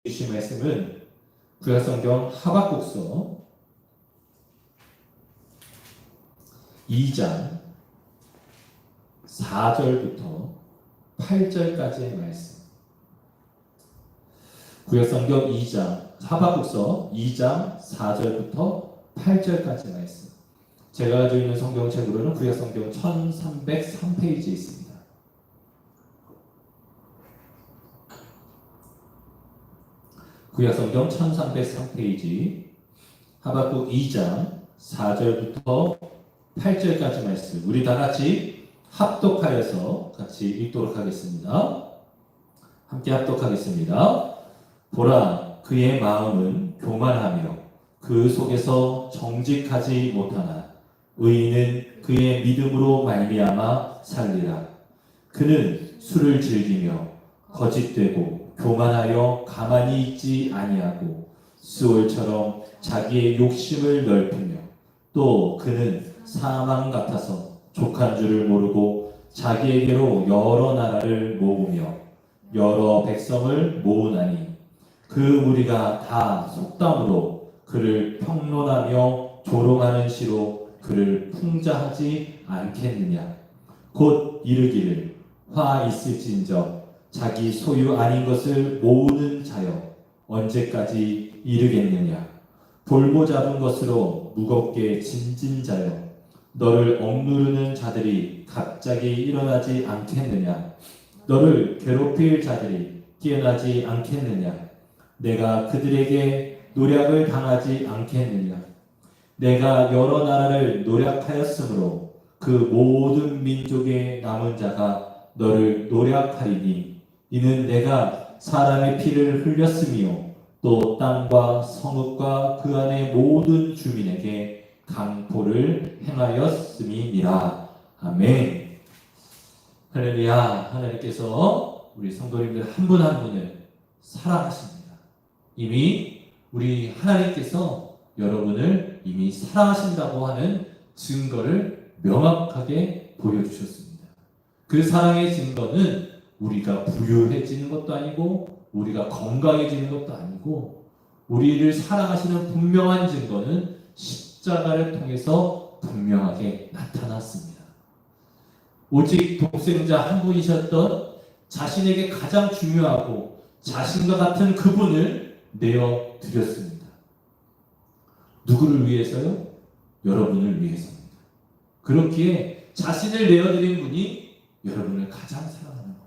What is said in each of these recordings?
주신 말씀은 구약성경 하박국서 2장 4절부터 8절까지의 말씀. 구약성경 2장 하박국서 2장 4절부터 8절까지의 말씀. 제가 가지고 있는 성경책으로는 구약성경 1303페이지에 있습니다. 구약성경 1303페이지 하박국 2장 4절부터 8절까지 말씀, 우리 다 같이 합독하여서 같이 읽도록 하겠습니다. 함께 합독하겠습니다. 보라, 그의 마음은 교만하며 그 속에서 정직하지 못하나 의인은 그의 믿음으로 말미암아 살리라. 그는 술을 즐기며 거짓되고 교만하여 가만히 있지 아니하고 수월처럼 자기의 욕심을 넓히며 또 그는 사망 같아서 족한 줄을 모르고 자기에게로 여러 나라를 모으며 여러 백성을 모으나니 그 무리가 다 속담으로 그를 평론하며 조롱하는 시로 그를 풍자하지 않겠느냐. 곧 이르기를 화 있을진저 자기 소유 아닌 것을 모으는 자여 언제까지 이르겠느냐. 볼모 잡은 것으로 무겁게 짐진 자여 너를 억누르는 자들이 갑자기 일어나지 않겠느냐. 너를 괴롭힐 자들이 깨어나지 않겠느냐. 내가 그들에게 노략을 당하지 않겠느냐. 내가 여러 나라를 노략하였으므로 그 모든 민족의 남은 자가 너를 노략하리니 이는 내가 사람의 피를 흘렸으며 또 땅과 성읍과 그 안의 모든 주민에게 강포를 행하였음이니라. 아멘. 할렐루야. 하나님께서 우리 성도님들 한 분 한 분을 사랑하십니다. 이미 우리 하나님께서 여러분을 이미 사랑하신다고 하는 증거를 명확하게 보여주셨습니다. 그 사랑의 증거는 우리가 부유해지는 것도 아니고 우리가 건강해지는 것도 아니고 우리를 사랑하시는 분명한 증거는 십자가를 통해서 분명하게 나타났습니다. 오직 독생자 한 분이셨던 자신에게 가장 중요하고 자신과 같은 그분을 내어드렸습니다. 누구를 위해서요? 여러분을 위해서입니다. 그렇기에 자신을 내어드린 분이 여러분을 가장 사랑하는 겁니다.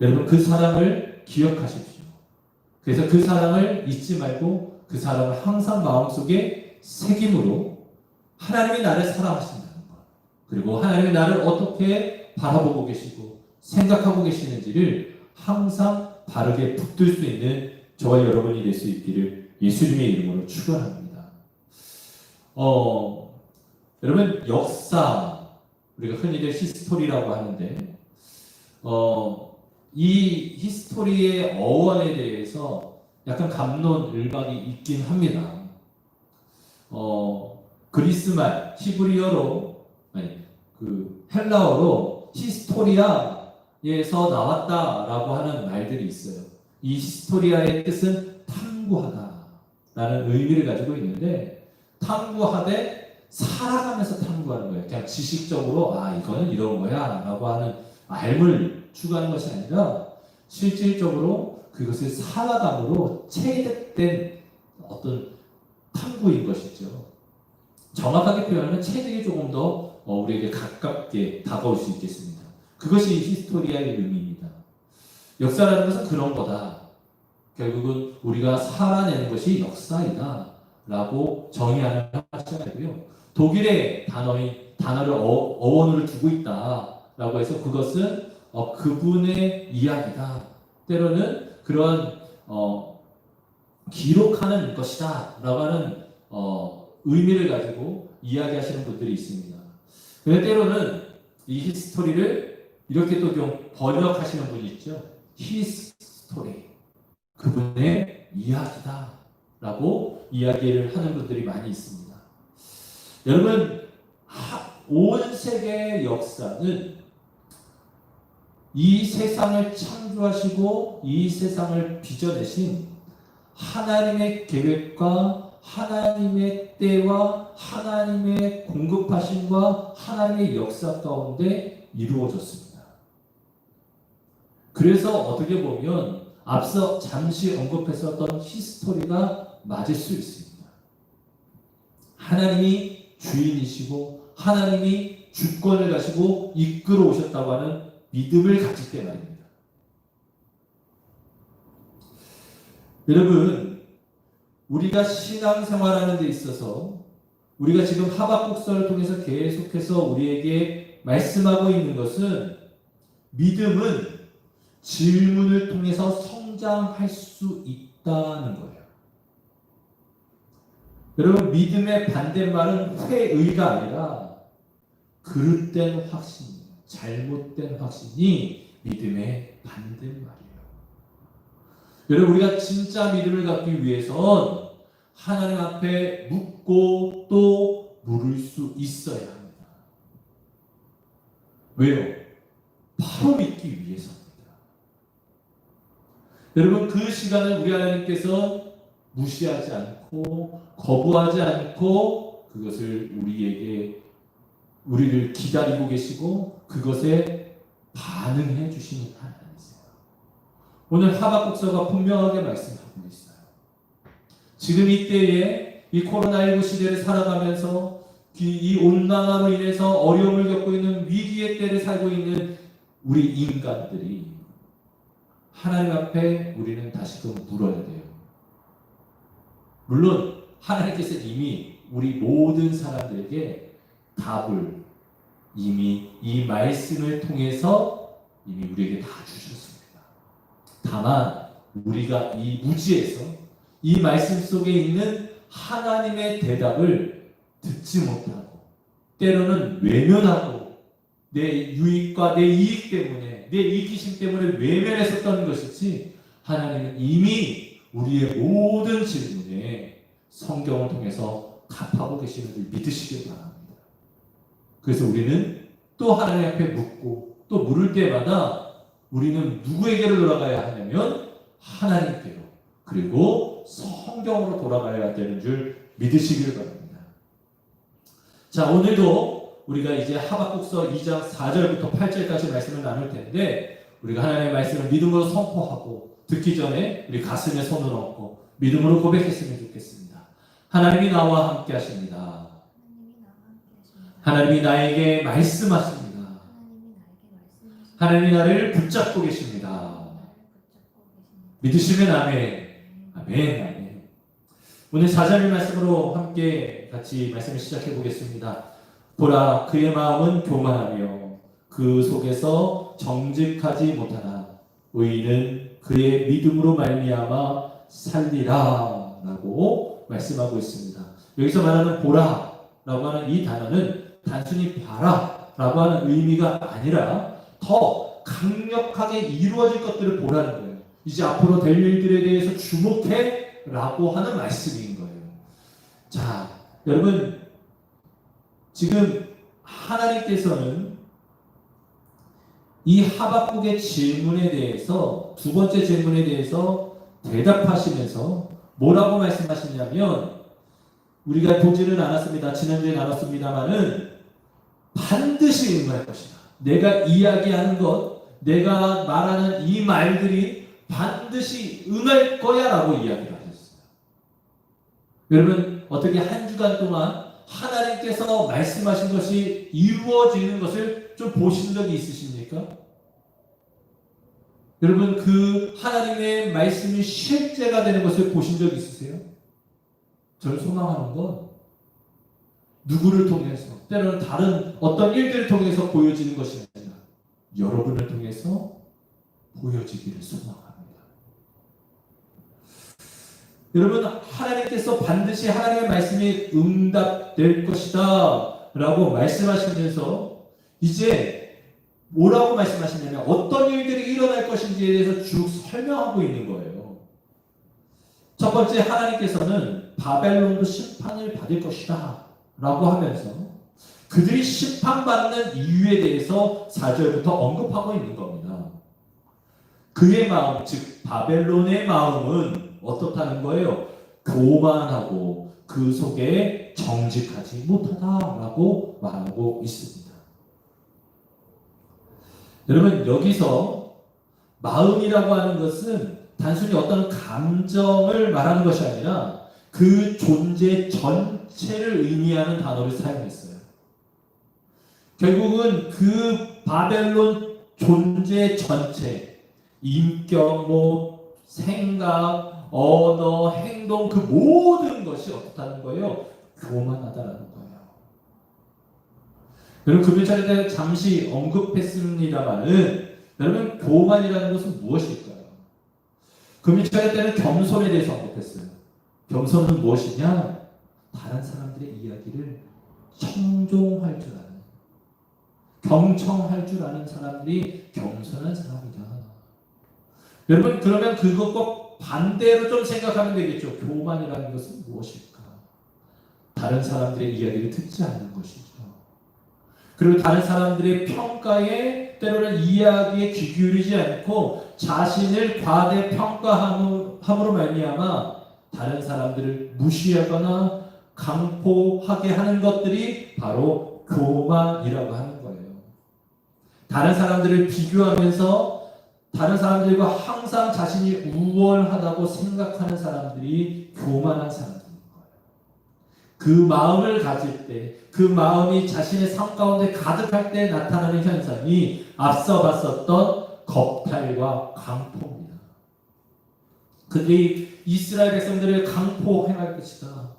여러분, 그 사랑을 기억하십시오. 그래서 그 사랑을 잊지 말고 그 사랑을 항상 마음속에 새김으로 하나님이 나를 사랑하신다는 것, 그리고 하나님이 나를 어떻게 바라보고 계시고 생각하고 계시는지를 항상 바르게 붙들 수 있는 저와 여러분이 될 수 있기를 예수님의 이름으로 축원합니다. 여러분, 역사, 우리가 흔히들 히스토리라고 하는데 이 히스토리의 어원에 대해서 약간 갑론을박이 있긴 합니다. 그리스말, 히브리어로, 헬라어로 히스토리아에서 나왔다라고 하는 말들이 있어요. 이 히스토리아의 뜻은 탐구하다라는 의미를 가지고 있는데, 탐구하되 살아가면서 탐구하는 거예요. 그냥 지식적으로 이거는 이런 거야 라고 하는 알을 추구하는 것이 아니라 실질적으로 그것을 살아감으로 체득된 어떤 탐구인 것이죠. 정확하게 표현하면 체득이 조금 더 우리에게 가깝게 다가올 수 있겠습니다. 그것이 히스토리아의 의미입니다. 역사라는 것은 그런 거다. 결국은 우리가 살아내는 것이 역사이다 라고 정의하는 것이 아니고요. 독일의 단어를 어원으로 두고 있다 라고 해서 그것은 그분의 이야기다. 때로는 그런 기록하는 것이다 라고 하는 의미를 가지고 이야기하시는 분들이 있습니다. 그런데 때로는 이 히스토리를 이렇게 또 좀 번역하시는 분이 있죠. 히스토리, 그분의 이야기다 라고 이야기를 하는 분들이 많이 있습니다. 여러분, 온 세계의 역사는 이 세상을 창조하시고 이 세상을 빚어내신 하나님의 계획과 하나님의 때와 하나님의 공급하심과 하나님의 역사 가운데 이루어졌습니다. 그래서 어떻게 보면 앞서 잠시 언급했었던 히스토리가 맞을 수 있습니다. 하나님이 주인이시고 하나님이 주권을 가지고 이끌어 오셨다고 하는 믿음을 가질 때 말입니다. 여러분, 우리가 신앙생활하는 데 있어서 우리가 지금 하박국서를 통해서 계속해서 우리에게 말씀하고 있는 것은 믿음은 질문을 통해서 성장할 수 있다는 거예요. 여러분, 믿음의 반대말은 회의가 아니라 그릇된 확신, 잘못된 확신이 믿음의 반대말이에요. 여러분, 우리가 진짜 믿음을 갖기 위해선 하나님 앞에 묻고 또 물을 수 있어야 합니다. 왜요? 바로 믿기 위해서입니다. 여러분, 그 시간을 우리 하나님께서 무시하지 않고 거부하지 않고 그것을 우리를 기다리고 계시고 그것에 반응해 주시는 하나님이세요. 오늘 하박국서가 분명하게 말씀하고 있어요. 지금 이때에 이 코로나19 시대를 살아가면서 이 온난화로 인해서 어려움을 겪고 있는 위기의 때를 살고 있는 우리 인간들이 하나님 앞에 우리는 다시금 물어야 돼요. 물론 하나님께서 이미 우리 모든 사람들에게 답을 이미 이 말씀을 통해서 이미 우리에게 다 주셨습니다. 다만 우리가 이 무지에서 이 말씀 속에 있는 하나님의 대답을 듣지 못하고 때로는 외면하고 내 유익과 내 이익 때문에 내 이기심 때문에 외면했었던 것이지 하나님은 이미 우리의 모든 질문에 성경을 통해서 답하고 계시는 줄 믿으시길 바랍니다. 그래서 우리는 또 하나님 앞에 묻고 또 물을 때마다 우리는 누구에게로 돌아가야 하냐면 하나님께로 그리고 성경으로 돌아가야 되는 줄 믿으시길 바랍니다. 자, 오늘도 우리가 이제 하박국서 2장 4절부터 8절까지 말씀을 나눌 텐데 우리가 하나님의 말씀을 믿음으로 선포하고 듣기 전에 우리 가슴에 손을 얹고 믿음으로 고백했으면 좋겠습니다. 하나님이 나와 함께 하십니다. 하나님이 나에게 말씀하십니다. 하나님이 나를 붙잡고 계십니다. 믿으시면 아멘. 아멘. 아멘. 오늘 4절 말씀으로 함께 같이 말씀을 시작해 보겠습니다. 보라, 그의 마음은 교만하며 그 속에서 정직하지 못하나 의인은 그의 믿음으로 말미암아 살리라 라고 말씀하고 있습니다. 여기서 말하는 보라 라고 하는 이 단어는 단순히 봐라 라고 하는 의미가 아니라 더 강력하게 이루어질 것들을 보라는 거예요. 이제 앞으로 될 일들에 대해서 주목해 라고 하는 말씀인 거예요. 자, 여러분, 지금 하나님께서는 이 하박국의 질문에 대해서 두 번째 질문에 대해서 대답하시면서 뭐라고 말씀하시냐면 우리가 보지는 않았습니다. 지난주에 나눴습니다만은 반드시 응할 것이다. 내가 이야기하는 것, 내가 말하는 이 말들이 반드시 응할 거야 라고 이야기를 하셨어요. 여러분, 어떻게 한 주간 동안 하나님께서 말씀하신 것이 이루어지는 것을 좀 보신 적이 있으십니까? 여러분, 그 하나님의 말씀이 실제가 되는 것을 보신 적 있으세요? 저를 소망하는 건 누구를 통해서 때로는 다른 어떤 일들을 통해서 보여지는 것이 아니라 여러분을 통해서 보여지기를 소망합니다. 여러분, 하나님께서 반드시 하나님의 말씀이 응답될 것이다 라고 말씀하시면서 이제 뭐라고 말씀하시냐면 어떤 일들이 일어날 것인지에 대해서 쭉 설명하고 있는 거예요. 첫 번째, 하나님께서는 바벨론도 심판을 받을 것이다 라고 하면서 그들이 심판받는 이유에 대해서 4절부터 언급하고 있는 겁니다. 그의 마음, 즉 바벨론의 마음은 어떻다는 거예요? 교만하고 그 속에 정직하지 못하다라고 말하고 있습니다. 여러분, 여기서 마음이라고 하는 것은 단순히 어떤 감정을 말하는 것이 아니라 그 존재 전체를 의미하는 단어를 사용했어요. 결국은 그 바벨론 존재 전체, 인격, 생각, 언어, 행동, 그 모든 것이 어떻다는 거예요? 교만하다라는 거예요. 여러분, 금요일에 잠시 언급했습니다만은, 여러분, 교만이라는 것은 무엇일까요? 금요일 때는 겸손에 대해서 언급했어요. 겸손은 무엇이냐? 다른 사람들의 이야기를 청종할 줄 아는, 경청할 줄 아는 사람들이 겸손한 사람이다. 여러분, 그러면 그것과 반대로 좀 생각하면 되겠죠. 교만이라는 것은 무엇일까? 다른 사람들의 이야기를 듣지 않는 것이죠. 그리고 다른 사람들의 평가에, 때로는 이야기에 귀 기울이지 않고 자신을 과대평가함으로 말미암아 다른 사람들을 무시하거나 강포하게 하는 것들이 바로 교만이라고 하는 거예요. 다른 사람들을 비교하면서 다른 사람들과 항상 자신이 우월하다고 생각하는 사람들이 교만한 사람들인 거예요. 그 마음을 가질 때, 그 마음이 자신의 삶 가운데 가득할 때 나타나는 현상이 앞서 봤었던 겁탈과 강포입니다. 그들이 이스라엘 백성들을 강포행할 것이다.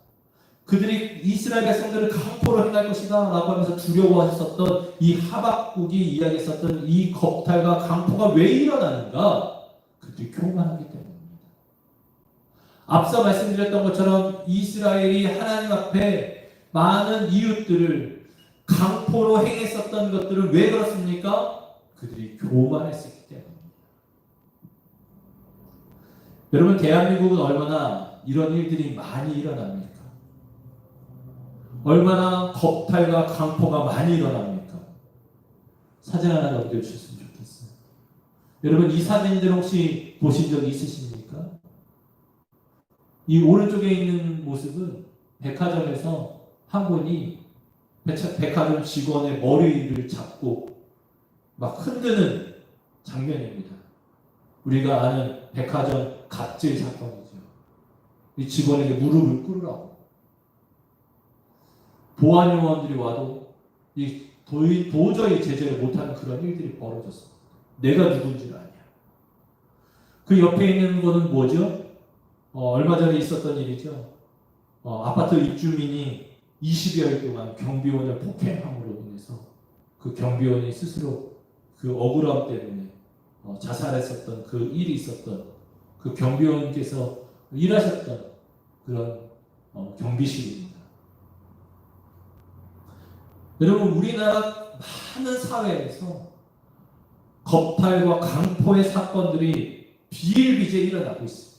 그들이 이스라엘 백성들을 강포로 행할 것이다 라고 하면서 두려워했었던 이 하박국이 이야기했었던 이 겁탈과 강포가 왜 일어나는가? 그들이 교만하기 때문입니다. 앞서 말씀드렸던 것처럼 이스라엘이 하나님 앞에 많은 이웃들을 강포로 행했었던 것들은 왜 그렇습니까? 그들이 교만했었기 때문입니다. 여러분, 대한민국은 얼마나 이런 일들이 많이 일어납니까? 얼마나 겁탈과 강포가 많이 일어납니까? 사진 하나 넘겨주셨으면 좋겠어요. 여러분, 이 사진들 혹시 보신 적 있으십니까? 이 오른쪽에 있는 모습은 백화점에서 한 분이 백화점 직원의 머리를 잡고 막 흔드는 장면입니다. 우리가 아는 백화점 갑질 사건이죠. 이 직원에게 무릎을 꿇으라고. 보안 요원들이 와도 도저히 제재를 못하는 그런 일들이 벌어졌습니다. 내가 누군지를 아냐. 그 옆에 있는 거는 뭐죠? 얼마 전에 있었던 일이죠. 아파트 입주민이 20여일 동안 경비원을 폭행함으로 인해서 그 경비원이 스스로 그 억울함 때문에 자살했었던 그 일이 있었던 그 경비원께서 일하셨던 그런 경비실입니다. 여러분, 우리나라 많은 사회에서 겁탈과 강포의 사건들이 비일비재 일어나고 있습니다.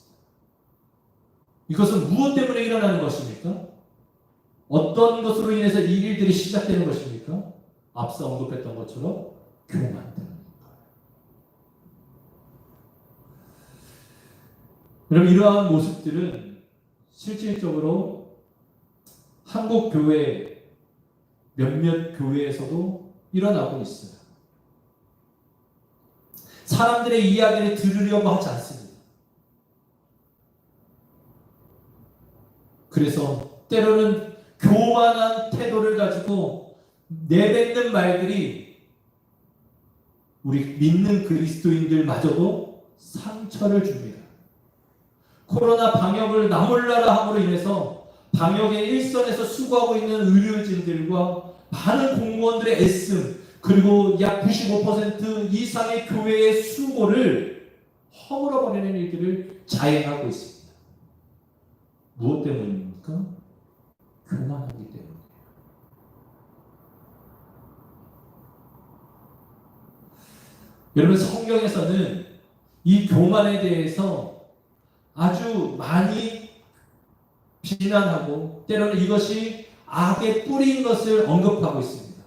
이것은 무엇 때문에 일어나는 것입니까? 어떤 것으로 인해서 이 일들이 시작되는 것입니까? 앞서 언급했던 것처럼 교만 때문입니다. 여러분, 이러한 모습들은 실질적으로 한국 교회 몇몇 교회에서도 일어나고 있어요. 사람들의 이야기를 들으려고 하지 않습니다. 그래서 때로는 교만한 태도를 가지고 내뱉는 말들이 우리 믿는 그리스도인들마저도 상처를 줍니다. 코로나 방역을 나몰라라 함으로 인해서 방역의 일선에서 수고하고 있는 의료진들과 많은 공무원들의 애씀, 그리고 약 95% 이상의 교회의 수고를 허물어버리는 일들을 자행하고 있습니다. 무엇 때문입니까? 교만하기 때문이에요. 여러분, 성경에서는 이 교만에 대해서 아주 많이 비난하고 때로는 이것이 악의 뿌리인 것을 언급하고 있습니다.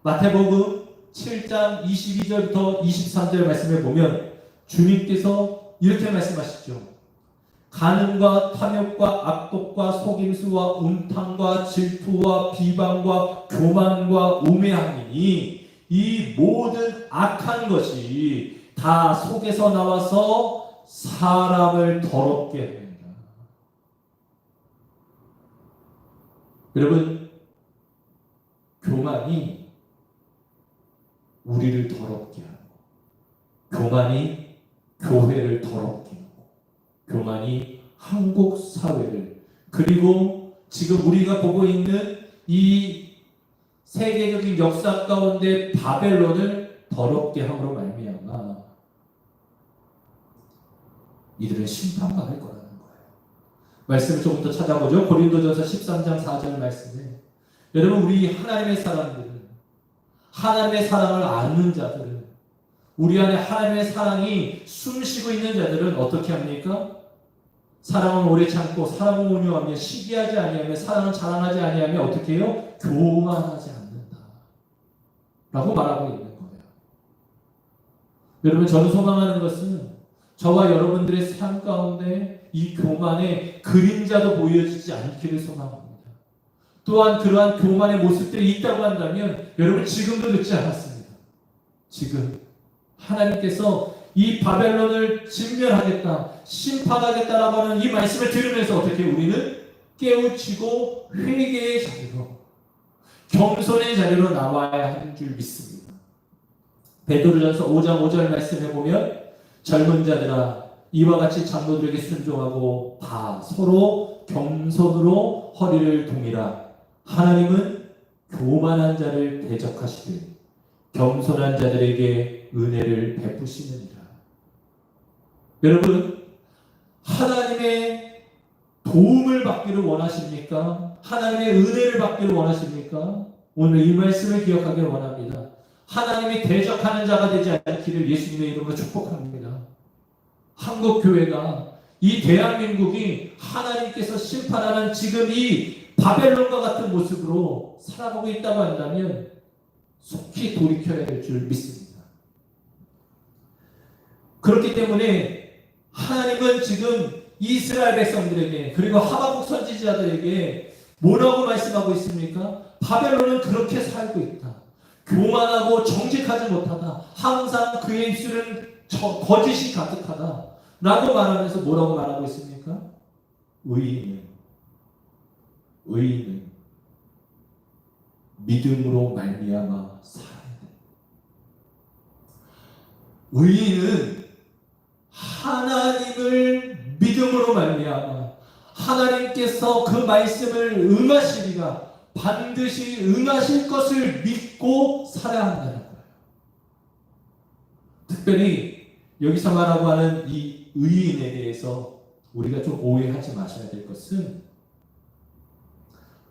마태복음 7장 22절부터 23절 말씀에 보면 주님께서 이렇게 말씀하시죠. 간음과 탐욕과 악독과 속임수와 음탕과 질투와 비방과 교만과 우매함이니 이 모든 악한 것이 다 속에서 나와서 사람을 더럽게 합니다. 여러분, 교만이 우리를 더럽게 하고, 교만이 교회를 더럽게 하고, 교만이 한국 사회를, 그리고 지금 우리가 보고 있는 이 세계적인 역사 가운데 바벨론을 더럽게 함으로 말미암아 이들은 심판받을 거라는 거예요. 말씀을 조금 더 찾아보죠. 고린도전서 13장 4절 말씀에, 여러분, 우리 하나님의 사람들은, 하나님의 사랑을 아는 자들은, 우리 안에 하나님의 사랑이 숨쉬고 있는 자들은 어떻게 합니까? 사랑은 오래 참고 사랑은 온유하며 시기하지 아니하며 사랑은 자랑하지 아니하며 어떻게 해요? 교만하지 않는다 라고 말하고 있는 거예요. 여러분, 저는 소망하는 것은 저와 여러분들의 삶 가운데 이 교만의 그림자도 보여지지 않기를 소망합니다. 또한 그러한 교만의 모습들이 있다고 한다면 여러분, 지금도 늦지 않았습니다. 지금 하나님께서 이 바벨론을 진멸하겠다, 심판하겠다라고 하는 이 말씀을 들으면서 어떻게 우리는 깨우치고 회개의 자리로, 겸손의 자리로 나와야 하는 줄 믿습니다. 베드로전서 5장 5절 말씀에 보면, 젊은 자들아 이와 같이 장로들에게 순종하고 다 서로 겸손으로 허리를 동이라. 하나님은 교만한 자를 대적하시되 겸손한 자들에게 은혜를 베푸시느니라. 여러분, 하나님의 도움을 받기를 원하십니까? 하나님의 은혜를 받기를 원하십니까? 오늘 이 말씀을 기억하기를 원합니다. 하나님이 대적하는 자가 되지 않기를 예수님의 이름으로 축복합니다. 한국교회가, 이 대한민국이 하나님께서 심판하는 지금 이 바벨론과 같은 모습으로 살아가고 있다고 한다면 속히 돌이켜야 될 줄 믿습니다. 그렇기 때문에 하나님은 지금 이스라엘 백성들에게, 그리고 하박국 선지자들에게 뭐라고 말씀하고 있습니까? 바벨론은 그렇게 살고 있다. 교만하고 정직하지 못하다. 항상 그의 입술은 거짓이 가득하다. 라고 말하면서 뭐라고 말하고 있습니까? 의인은 믿음으로 말미암아 살아야 돼. 의인은 하나님을 믿음으로 말미암아 하나님께서 그 말씀을 응하시리라, 반드시 응하실 것을 믿고 살아야 한다는 거예요. 특별히 여기서 말하고 하는 이 의인에 대해서 우리가 좀 오해하지 마셔야 될 것은,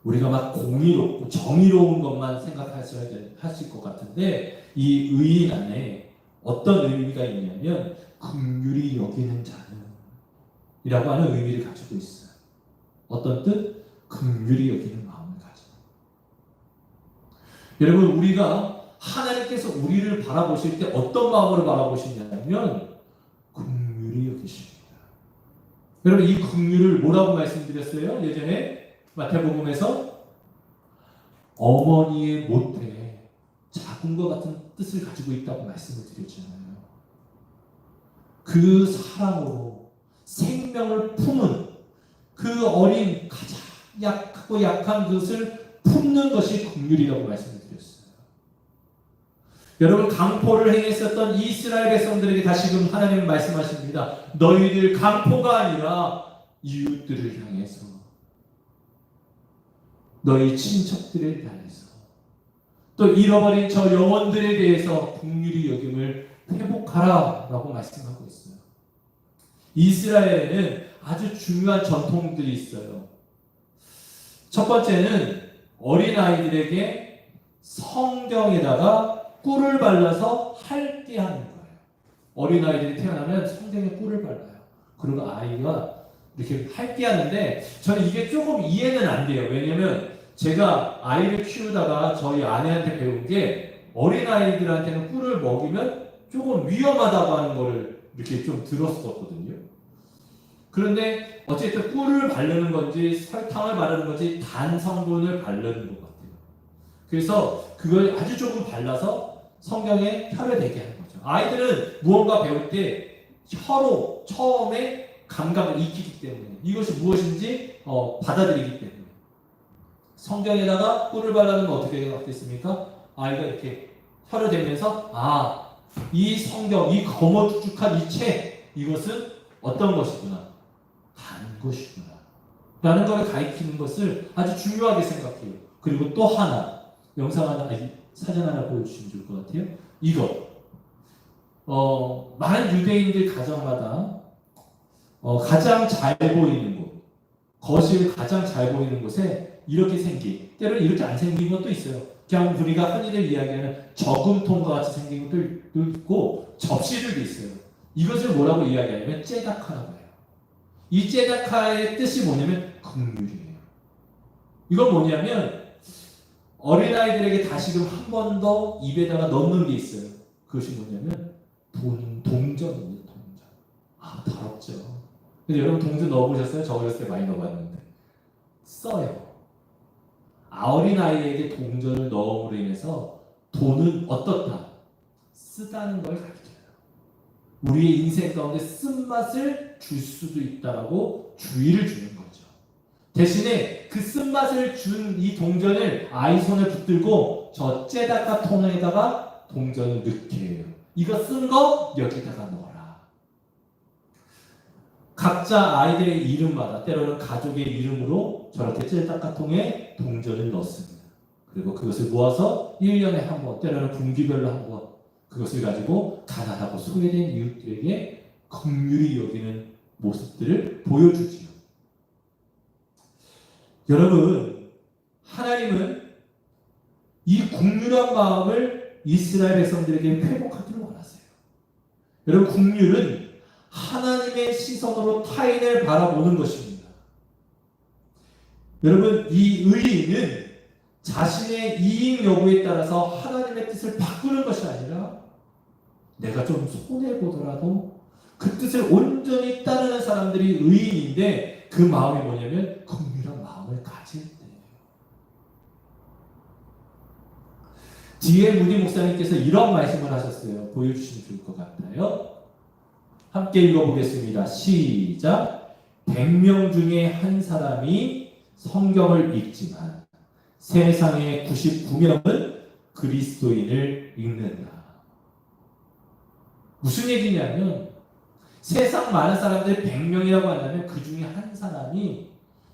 우리가 막 공의롭고 정의로운 것만 생각하셔야 하실 것 같은데, 이 의인 안에 어떤 의미가 있냐면 긍휼히 여기는 자는 이라고 하는 의미를 가지고 있어요. 어떤 뜻? 긍휼히 여기는 마음을 가지고. 여러분, 우리가 하나님께서 우리를 바라보실 때 어떤 마음으로 바라보시냐면 긍휼히 여기십니다. 여러분, 이 긍휼을 뭐라고 말씀드렸어요? 예전에 마태복음에서 어머니의 모태에 작은 것 같은 뜻을 가지고 있다고 말씀을 드렸잖아요. 그 사랑으로 생명을 품은 그 어린, 가장 약하고 약한 것을 품는 것이 긍휼이라고 말씀을 드렸어요. 여러분, 강포를 행했었던 이스라엘 백성들에게 다시금 하나님은 말씀하십니다. 너희들 강포가 아니라 이웃들을 향해서, 너희 친척들을 향해서, 또 잃어버린 저 영혼들에 대해서 긍휼히 여김을 회복하라 라고 말씀하고 있어요. 이스라엘에는 아주 중요한 전통들이 있어요. 첫 번째는 어린아이들에게 성경에다가 꿀을 발라서 핥게 하는 거예요. 어린아이들이 태어나면 성경에 꿀을 발라요. 그리고 아이가 이렇게 핥게 하는데, 저는 이게 조금 이해는 안 돼요. 왜냐면 제가 아이를 키우다가 저희 아내한테 배운 게, 어린아이들한테는 꿀을 먹이면 조금 위험하다고 하는 거를 이렇게 좀 들었었거든요. 그런데 어쨌든 꿀을 바르는 건지 설탕을 바르는 건지 단 성분을 바르는 것 같아요. 그래서 그걸 아주 조금 발라서 성경에 혀를 대게 하는 거죠. 아이들은 무언가 배울 때 혀로 처음에 감각을 익히기 때문에 이것이 무엇인지 받아들이기 때문에 성경에다가 꿀을 바르는 건 어떻게 하겠습니까? 아이가 이렇게 혀를 대면서 이 성경, 이 거머죽죽한 이 책, 이것은 어떤 것이구나. 단 것이구나. 라는 걸 가리키는 것을 아주 중요하게 생각해요. 그리고 또 하나, 영상 하나, 사진 하나 보여주시면 좋을 것 같아요. 이거. 많은 유대인들 가정마다 가장 잘 보이는 곳, 거실 가장 잘 보이는 곳에 이렇게 생긴, 때로는 이렇게 안 생긴 것도 있어요. 그냥 우리가 흔히들 이야기하는 저금통과 같이 생긴 것도 있고 접시들도 있어요. 이것을 뭐라고 이야기하냐면 째다카라고 해요. 이 째다카의 뜻이 뭐냐면 긍휼이에요. 이건 뭐냐면 어린아이들에게 다시금 한 번 더 입에다가 넣는 게 있어요. 그것이 뭐냐면 동전입니다. 동전. 더럽죠. 근데 여러분 동전 넣어보셨어요? 저 어렸을 때 많이 넣어봤는데 써요. 어린아이에게 동전을 넣음으로 인해서 돈은 어떻다? 쓰다는 걸 가르쳐요. 우리의 인생 가운데 쓴맛을 줄 수도 있다라고 주의를 주는 거죠. 대신에 그 쓴맛을 준 이 동전을 아이 손에 붙들고 저 째다가 통에다가 동전을 넣게 해요. 이거 쓴 거 여기다가 넣어라. 각자 아이들의 이름마다 때로는 가족의 이름으로 저렇게 째다가 통에 동전을 넣습니다. 그리고 그것을 모아서 1년에 한 번, 때로는 분기별로 한 번 그것을 가지고 가난하고 소외된 이웃들에게 긍휼히 여기는 모습들을 보여주지요. 여러분, 하나님은 이 긍휼한 마음을 이스라엘 백성들에게 회복하기를 원하세요. 여러분, 긍휼은 하나님의 시선으로 타인을 바라보는 것입니다. 여러분, 이 의의는 자신의 이익 여부에 따라서 하나님의 뜻을 바꾸는 것이 아니라 내가 좀 손해보더라도 그 뜻을 온전히 따르는 사람들이 의인인데 그 마음이 뭐냐면 긍휼한 마음을 가질 때예요. D.L. 무디 목사님께서 이런 말씀을 하셨어요. 보여주시면 좋을 것 같아요. 함께 읽어보겠습니다. 시작. 100명 중에 한 사람이 성경을 읽지만 세상의 99명은 그리스도인을 읽는다. 무슨 얘기냐면 세상 많은 사람들이 100명이라고 한다면 그 중에 한 사람이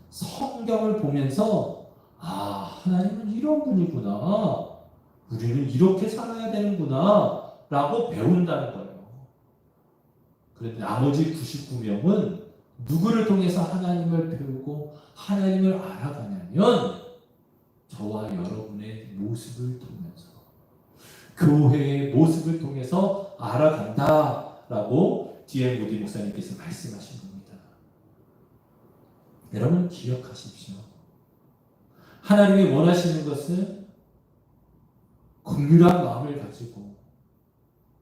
성경을 보면서 하나님은 이런 분이구나. 우리는 이렇게 살아야 되는구나. 라고 배운다는 거예요. 그런데 나머지 99명은 누구를 통해서 하나님을 배우고 하나님을 알아가냐면 저와 여러분의 모습을 통해서 교회의 모습을 통해서 알아간다라고 D.L. 무디 목사님께서 말씀하신 겁니다. 여러분 기억하십시오. 하나님이 원하시는 것은 긍휼한 마음을 가지고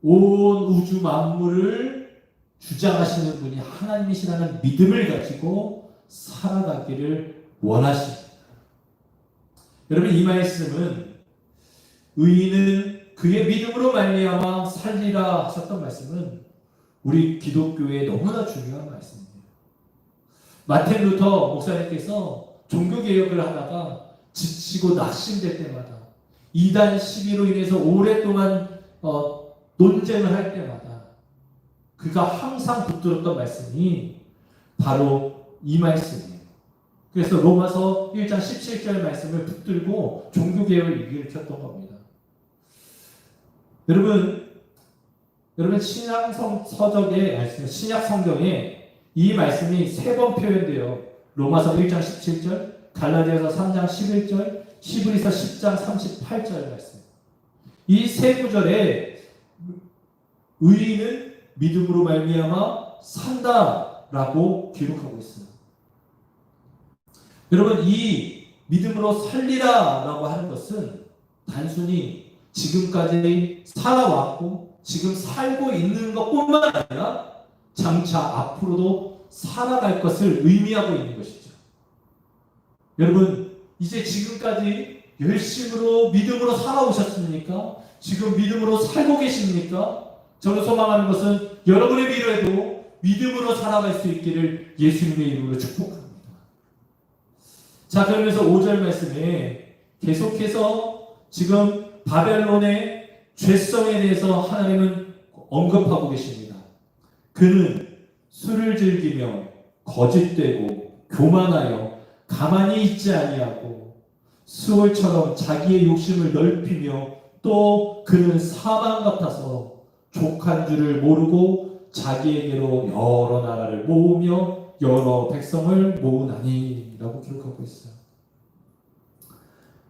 온 우주 만물을 주장하시는 분이 하나님이시라는 믿음을 가지고 살아가기를 원하십니다. 여러분 이 말씀은 의인은 그의 믿음으로 말미암아 살리라 하셨던 말씀은 우리 기독교에 너무나 중요한 말씀입니다. 마틴 루터 목사님께서 종교개혁을 하다가 지치고 낙심될 때마다 이단 시비로 인해서 오랫동안 논쟁을 할 때마다 그가 항상 붙들었던 말씀이 바로 이 말씀이에요. 그래서 로마서 1장 17절 말씀을 붙들고 종교개혁을 일으켰던 겁니다. 여러분 신약 성경에 이 말씀이 3번 표현돼요. 로마서 1장 17절, 갈라디아서 3장 11절, 히브리서 10장 38절 말씀. 이 3구절에 의인은 믿음으로 말미암아 산다라고 기록하고 있어요. 여러분 이 믿음으로 살리라라고 하는 것은 단순히 지금까지 살아왔고 지금 살고 있는 것뿐만 아니라 장차 앞으로도 살아갈 것을 의미하고 있는 것이죠. 여러분, 이제 지금까지 열심으로 믿음으로 살아오셨습니까? 지금 믿음으로 살고 계십니까? 저는 소망하는 것은 여러분의 미래에도 믿음으로 살아갈 수 있기를 예수님의 이름으로 축복합니다. 자, 그러면서 5절 말씀에 계속해서 지금 바벨론의 죄성에 대해서 하나님은 언급하고 계십니다. 그는 술을 즐기며 거짓되고 교만하여 가만히 있지 아니하고 수월처럼 자기의 욕심을 넓히며 또 그는 사망 같아서 족한 줄을 모르고 자기에게로 여러 나라를 모으며 여러 백성을 모으나니 라고 기록하고 있어요.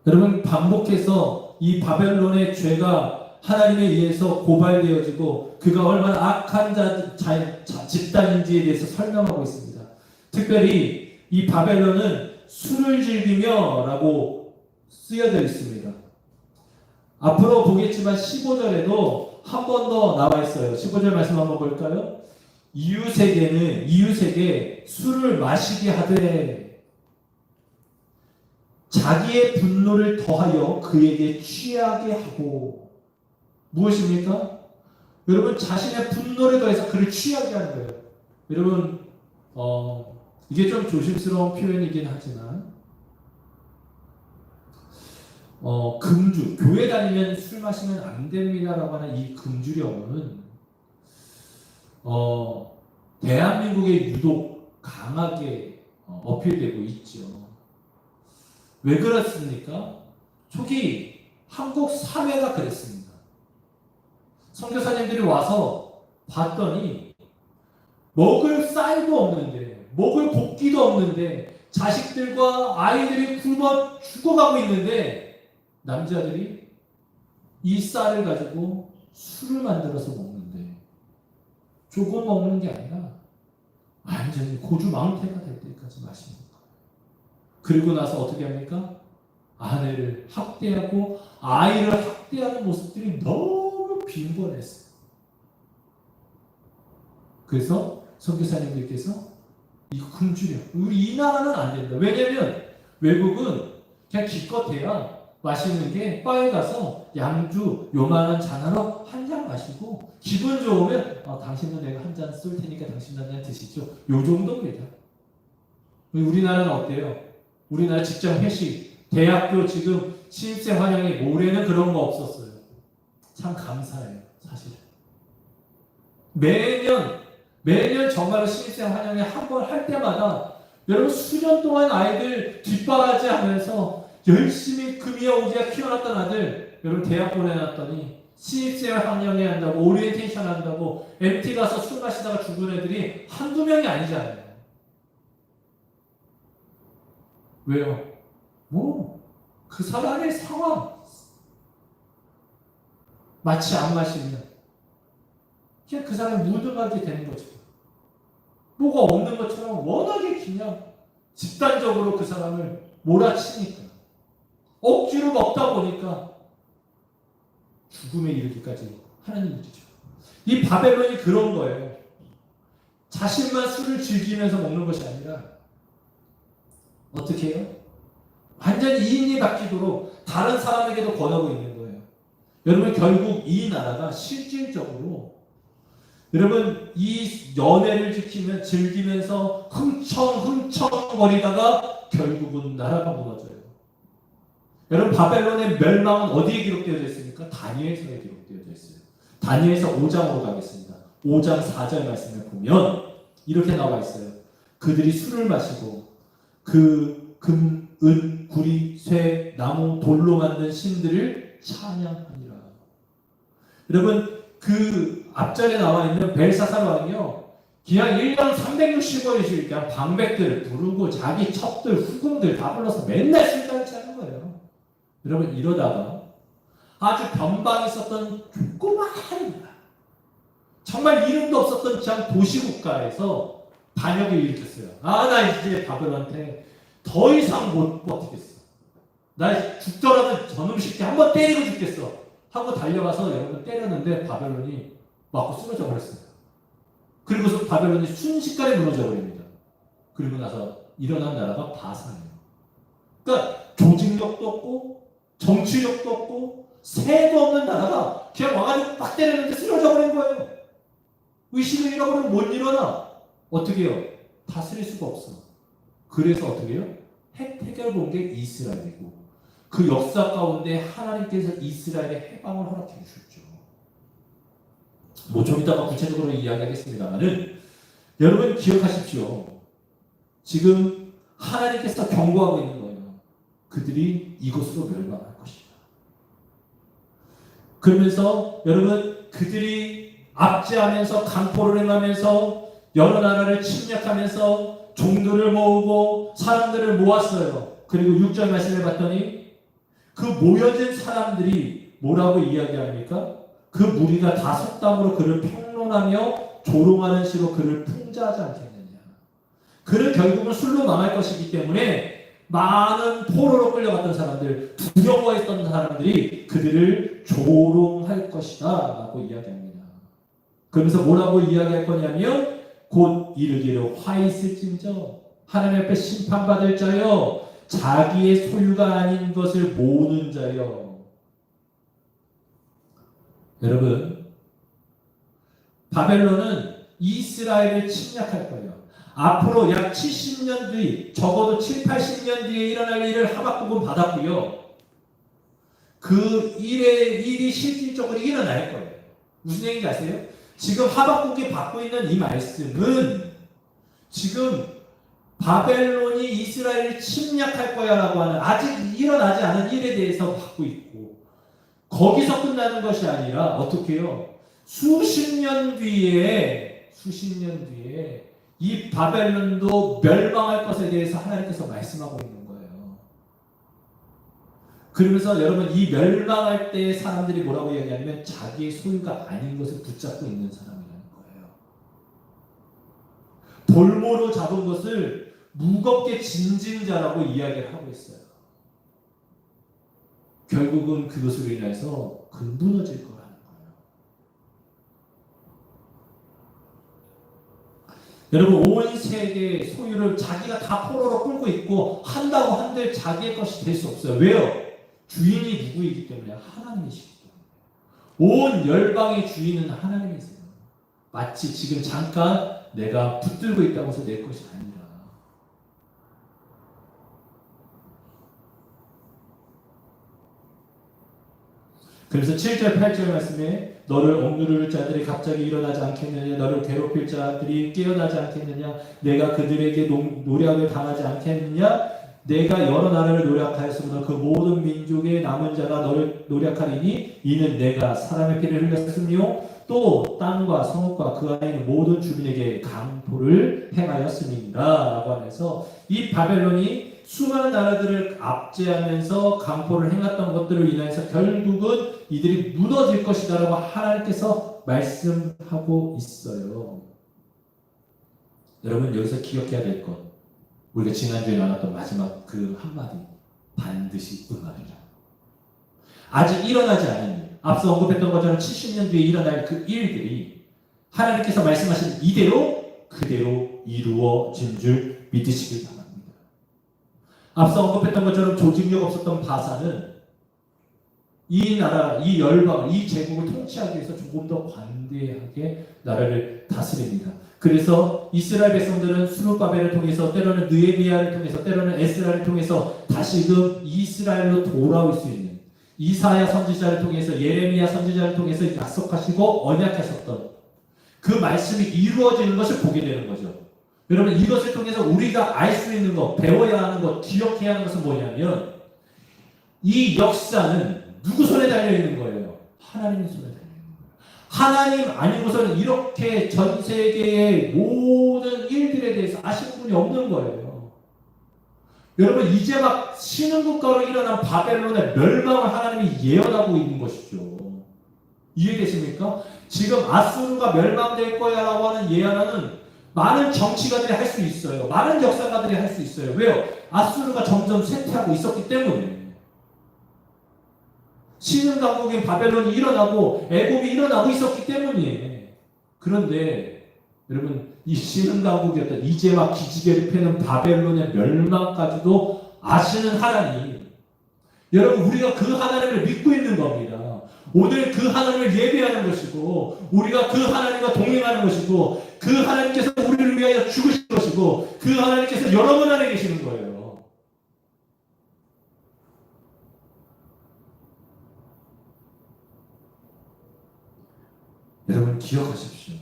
여러분, 반복해서 이 바벨론의 죄가 하나님에 의해서 고발되어지고 그가 얼마나 악한 집단인지에 대해서 설명하고 있습니다. 특별히 이 바벨론은 술을 즐기며 라고 쓰여져 있습니다. 앞으로 보겠지만 15절에도 한 번 더 나와 있어요. 15절 말씀 한번 볼까요? 이웃에게 술을 마시게 하되 자기의 분노를 더하여 그에게 취하게 하고. 무엇입니까? 여러분, 자신의 분노를 더해서 그를 취하게 하는 거예요. 여러분, 이게 좀 조심스러운 표현이긴 하지만 금주, 교회 다니면 술 마시면 안 됩니다라고 하는 이 금주령은 대한민국에 유독 강하게 어필되고 있죠. 왜 그렇습니까? 초기 한국 사회가 그랬습니다. 선교사님들이 와서 봤더니 먹을 쌀도 없는데, 먹을 고기도 없는데, 자식들과 아이들이 굶어 죽어가고 있는데 남자들이 이 쌀을 가지고 술을 만들어서 먹는데, 조금 먹는 게 아니라 완전히 고주망태가 될 때까지 마십니다. 그리고 나서 어떻게 합니까? 아내를 학대하고 아이를 학대하는 모습들이 너무 빈번했어요. 그래서 선교사님들께서 이 금주령, 우리 이 나라는 안 된다. 왜냐면 외국은 그냥 기껏해야 마시는 게 바에 가서 양주 요만한 잔 하나 한 잔 마시고 기분 좋으면 당신도 내가 한 잔 쏠 테니까 당신도 한 잔 드시죠. 요 정도입니다. 우리나라는 어때요? 우리나라 직장 회식, 대학교 지금 신입생 환영회, 올해는 그런 거 없었어요. 참 감사해요, 사실. 매년 정말로 신입생 환영회 한 번 할 때마다 여러분 수년 동안 아이들 뒷바라지 하면서 열심히 금이야 오지야 키워놨던 아들 여러분 대학 보내놨더니 신입생 환영회 한다고 오리엔테이션 한다고 MT 가서 술 마시다가 죽은 애들이 한두 명이 아니잖아요. 왜요? 그 사람의 상황 마치 안 마시면 그냥 그 사람이 무덤하게 되는 거죠. 뭐가 없는 것처럼 워낙에 그냥 집단적으로 그 사람을 몰아치니까 억지로 먹다 보니까 죽음에 이르기까지 하는 일이죠. 이 바벨론이 그런 거예요. 자신만 술을 즐기면서 먹는 것이 아니라 어떻게 해요? 완전히 이인이 바뀌도록 다른 사람에게도 권하고 있는 거예요. 여러분, 결국 이 나라가 실질적으로 여러분 이 연애를 즐기면서 흥청거리다가 결국은 나라가 무너져요. 여러분, 바벨론의 멸망은 어디에 기록되어져 있습니까? 다니엘서에 기록되어져 있어요. 다니엘서 5장으로 가겠습니다. 5장 4절 말씀을 보면 이렇게 나와 있어요. 그들이 술을 마시고 그 금, 은, 구리, 쇠, 나무, 돌로 만든 신들을 찬양하니라. 여러분, 그 앞절에 나와 있는 벨사살 왕이요, 그냥 1년 365일씩 그냥 방백들 부르고 자기 첩들, 후궁들 다 불러서 맨날 술잔치 하는 거예요. 여러분, 이러다가 아주 변방에 있었던 조그마한 정말 이름도 없었던 그냥 도시국가에서 반역을 일으켰어요. 나 이제 바벨론한테 더 이상 못 버티겠어. 나 죽더라도 저놈 새끼 한번 때리고 죽겠어. 하고 달려가서 여러분 때렸는데 바벨론이 맞고 쓰러져 버렸어요. 그리고서 바벨론이 순식간에 무너져 버립니다. 그리고 나서 일어난 나라가 바산이에요. 그러니까 조직력도 없고 정치력도 없고 새도 없는 나라가 그냥 와가지고 딱 때렸는데 쓰러져 버린 거예요. 의식을 잃어버리면 못 일어나. 어떻게 해요? 다스릴 수가 없어. 그래서 어떻게 해요? 해결 본 게 이스라엘이고 그 역사 가운데 하나님께서 이스라엘의 해방을 허락해 주셨죠. 뭐 좀 이따가 구체적으로 이야기하겠습니다만은 여러분 기억하십시오. 지금 하나님께서 경고하고 있는 거예요. 그들이 이곳으로 멸망할 것이다. 그러면서 여러분 그들이 압제하면서 강포를 행하면서 여러 나라를 침략하면서 종들을 모으고 사람들을 모았어요. 그리고 6절 말씀을 봤더니 그 모여진 사람들이 뭐라고 이야기합니까? 그 무리가 다 속담으로 그를 평론하며 조롱하는 시로 그를 풍자하지 않겠느냐. 그는 결국은 술로 망할 것이기 때문에 많은 포로로 끌려갔던 사람들, 두려워했던 사람들이 그들을 조롱할 것이다 라고 이야기합니다. 그러면서 뭐라고 이야기할 거냐면 곧 이르기를 화 있을진저 하나님 앞에 심판받을 자여 자기의 소유가 아닌 것을 모으는 자여. 여러분 바벨론은 이스라엘을 침략할 거예요. 앞으로 약 70년 뒤, 적어도 7, 80년 뒤에 일어날 일을 하박국은 받았고요. 그 일이 실질적으로 일어날 거예요. 무슨 얘기인지 아세요? 지금 하박국이 받고 있는 이 말씀은 지금 바벨론이 이스라엘을 침략할 거야 라고 하는 아직 일어나지 않은 일에 대해서 받고 있고 거기서 끝나는 것이 아니라 어떻게 해요? 수십 년 뒤에 이 바벨론도 멸망할 것에 대해서 하나님께서 말씀하고 있는 거예요. 그러면서 여러분 이 멸망할 때 사람들이 뭐라고 이야기하냐면 자기의 소유가 아닌 것을 붙잡고 있는 사람이라는 거예요. 볼모로 잡은 것을 무겁게 짐진 자라고 이야기를 하고 있어요. 결국은 그것으로 인해서 무너질 거라는 거예요. 여러분 온 세계의 소유를 자기가 다 포로로 끌고 있고 한다고 한들 자기의 것이 될 수 없어요. 왜요? 주인이 누구이기 때문에 하나님이시기 때문에. 온 열방의 주인은 하나님이세요. 마치 지금 잠깐 내가 붙들고 있다고 해서 내 것이 아니라. 그래서 7절 8절 말씀에 너를 억누를 자들이 갑자기 일어나지 않겠느냐, 너를 괴롭힐 자들이 깨어나지 않겠느냐, 내가 그들에게 노략을 당하지 않겠느냐, 내가 여러 나라를 노략하였으므로 그 모든 민족의 남은 자가 너를 노략하리니 이는 내가 사람의 피를 흘렸으며 또 땅과 성읍과 그 안에 있는 모든 주민에게 강포를 행하였음이니라 라고 하면서 이 바벨론이 수많은 나라들을 압제하면서 강포를 행했던 것들로 인해서 결국은 이들이 무너질 것이다 라고 하나님께서 말씀하고 있어요. 여러분 여기서 기억해야 될 것, 우리가 지난주에 나눴던 마지막 그 한마디, 반드시 응하리라. 아직 일어나지 않은 일, 앞서 언급했던 것처럼 70년 뒤에 일어날 그 일들이 하나님께서 말씀하신 이대로 그대로 이루어진 줄 믿으시길 바랍니다. 앞서 언급했던 것처럼 조직력 없었던 바산은 이 나라, 이 열방, 이 제국을 통치하기 위해서 조금 더 관대하게 나라를 다스립니다. 그래서 이스라엘 백성들은 스룹바벨을 통해서 때로는 느헤미야를 통해서 때로는 에스라를 통해서 다시금 이스라엘로 돌아올 수 있는 이사야 선지자를 통해서 예레미야 선지자를 통해서 약속하시고 언약하셨던 그 말씀이 이루어지는 것을 보게 되는 거죠. 여러분 이것을 통해서 우리가 알 수 있는 것, 배워야 하는 것, 기억해야 하는 것은 뭐냐면 이 역사는 누구 손에 달려있는 거예요? 하나님의 손에 달려있는 거예요. 하나님 아니고서는 이렇게 전 세계의 모든 일들에 대해서 아시는 분이 없는 거예요. 여러분 이제 막 신흥국가로 일어난 바벨론의 멸망을 하나님이 예언하고 있는 것이죠. 이해되십니까? 지금 아수르가 멸망될 거야 라고 하는 예언은 많은 정치가들이 할 수 있어요. 많은 역사가들이 할 수 있어요. 왜요? 아수르가 점점 쇠퇴하고 있었기 때문에. 신흥 강국인 바벨론이 일어나고 애굽이 일어나고 있었기 때문이에요. 그런데 여러분, 이 신흥 강국이었던 이제와 기지개를 펴는 바벨론의 멸망까지도 아시는 하나님, 여러분, 우리가 그 하나님을 믿고 있는 겁니다. 오늘 그 하나님을 예배하는 것이고, 우리가 그 하나님과 동행하는 것이고, 그 하나님께서 우리를 위하여 죽으신 것이고, 그 하나님께서 여러분 안에 계시는 거예요. 여러분, 기억하십시오.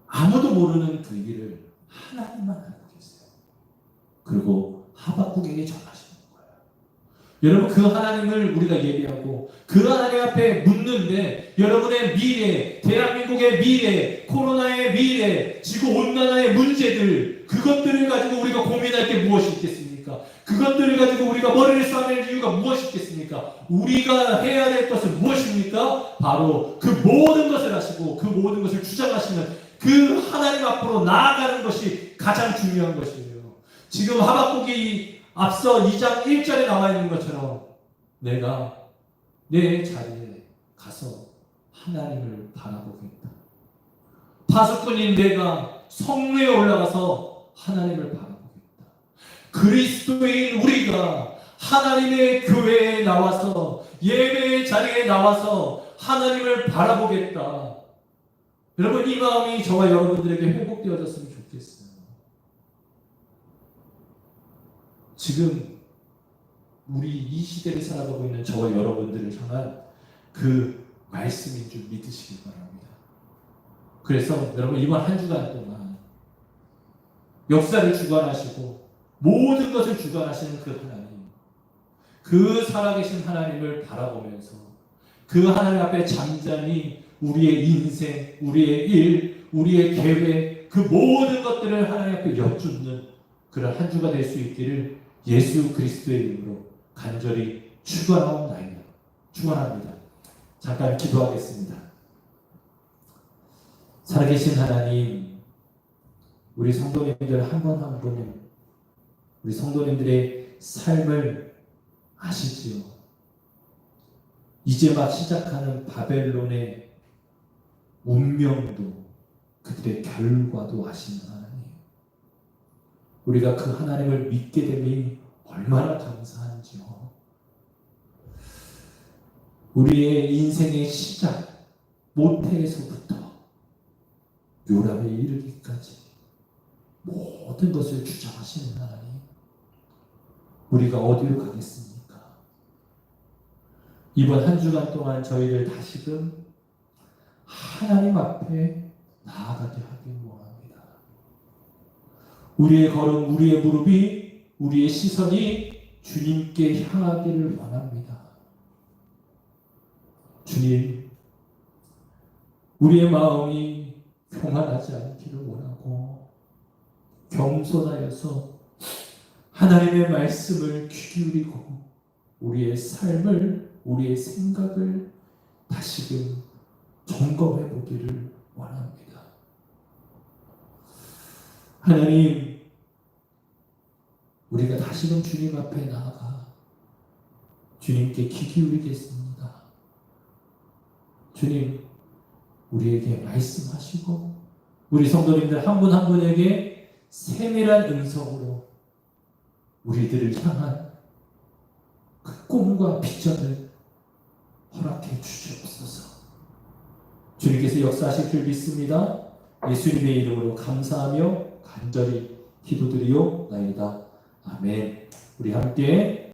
아무도 모르는 그 일을 하나님만 알고 계세요. 그리고 하박국에게 전하시는 거예요. 여러분, 그 하나님을 우리가 예배하고 그 하나님 앞에 묻는데, 여러분의 미래, 대한민국의 미래, 코로나의 미래, 지구온난화의 문제들, 그것들을 가지고 우리가 고민할 게 무엇이 있겠습니까? 그것들을 가지고 우리가 머리를 싸맬 이유가 무엇이 있겠습니까? 우리가 해야 될 것은 무엇입니까? 바로 그 모든 것을 하시고 그 모든 것을 주장하시는 그 하나님 앞으로 나아가는 것이 가장 중요한 것이에요. 지금 하박국이 앞서 2장 1절에 나와 있는 것처럼 내가 내 자리에 가서 하나님을 바라보겠다. 파수꾼인 내가 성루에 올라가서 하나님을 바라보겠다. 그리스도인 우리가 하나님의 교회에 나와서, 예배의 자리에 나와서 하나님을 바라보겠다. 여러분, 이 마음이 저와 여러분들에게 회복되어졌으면 좋겠어요. 지금 우리 이 시대를 살아가고 있는 저와 여러분들을 향한 그 말씀인 줄 믿으시기 바랍니다. 그래서 여러분, 이번 한 주간 동안 역사를 주관하시고 모든 것을 주관하시는 그 하나님, 그 살아계신 하나님을 바라보면서 그 하나님 앞에 잠잠히 우리의 인생, 우리의 일, 우리의 계획, 그 모든 것들을 하나님 앞에 여쭙는 그런 한 주가 될 수 있기를 예수 그리스도의 이름으로 간절히 축원합니다. 잠깐 기도하겠습니다. 살아계신 하나님, 우리 성도님들 한 분 한 분, 우리 성도님들의 삶을 아시지요. 이제 막 시작하는 바벨론의 운명도, 그들의 결과도 아시는 하나님, 우리가 그 하나님을 믿게 되니 얼마나 감사한지요. 우리의 인생의 시작, 모태에서부터 요람에 이르기까지 모든 것을 주장하시는 하나님, 우리가 어디로 가겠습니까? 이번 한 주간 동안 저희를 다시금 하나님 앞에 나아가게 하길 원합니다. 우리의 걸음, 우리의 무릎이, 우리의 시선이 주님께 향하기를 원합니다. 주님, 우리의 마음이 교만하지 않기를 원하고 겸손하여서 하나님의 말씀을 귀 기울이고 우리의 삶을, 우리의 생각을 다시금 점검해 보기를 원합니다. 하나님, 우리가 다시금 주님 앞에 나아가 주님께 귀 기울이겠습니다. 주님, 우리에게 말씀하시고 우리 성도님들 한 분 한 분에게 세밀한 음성으로 우리들을 향한 그 꿈과 비전을 허락해 주시옵소서. 주님께서 역사하실 줄 믿습니다. 예수님의 이름으로 감사하며 간절히 기도드리옵나이다. 아멘. 우리 함께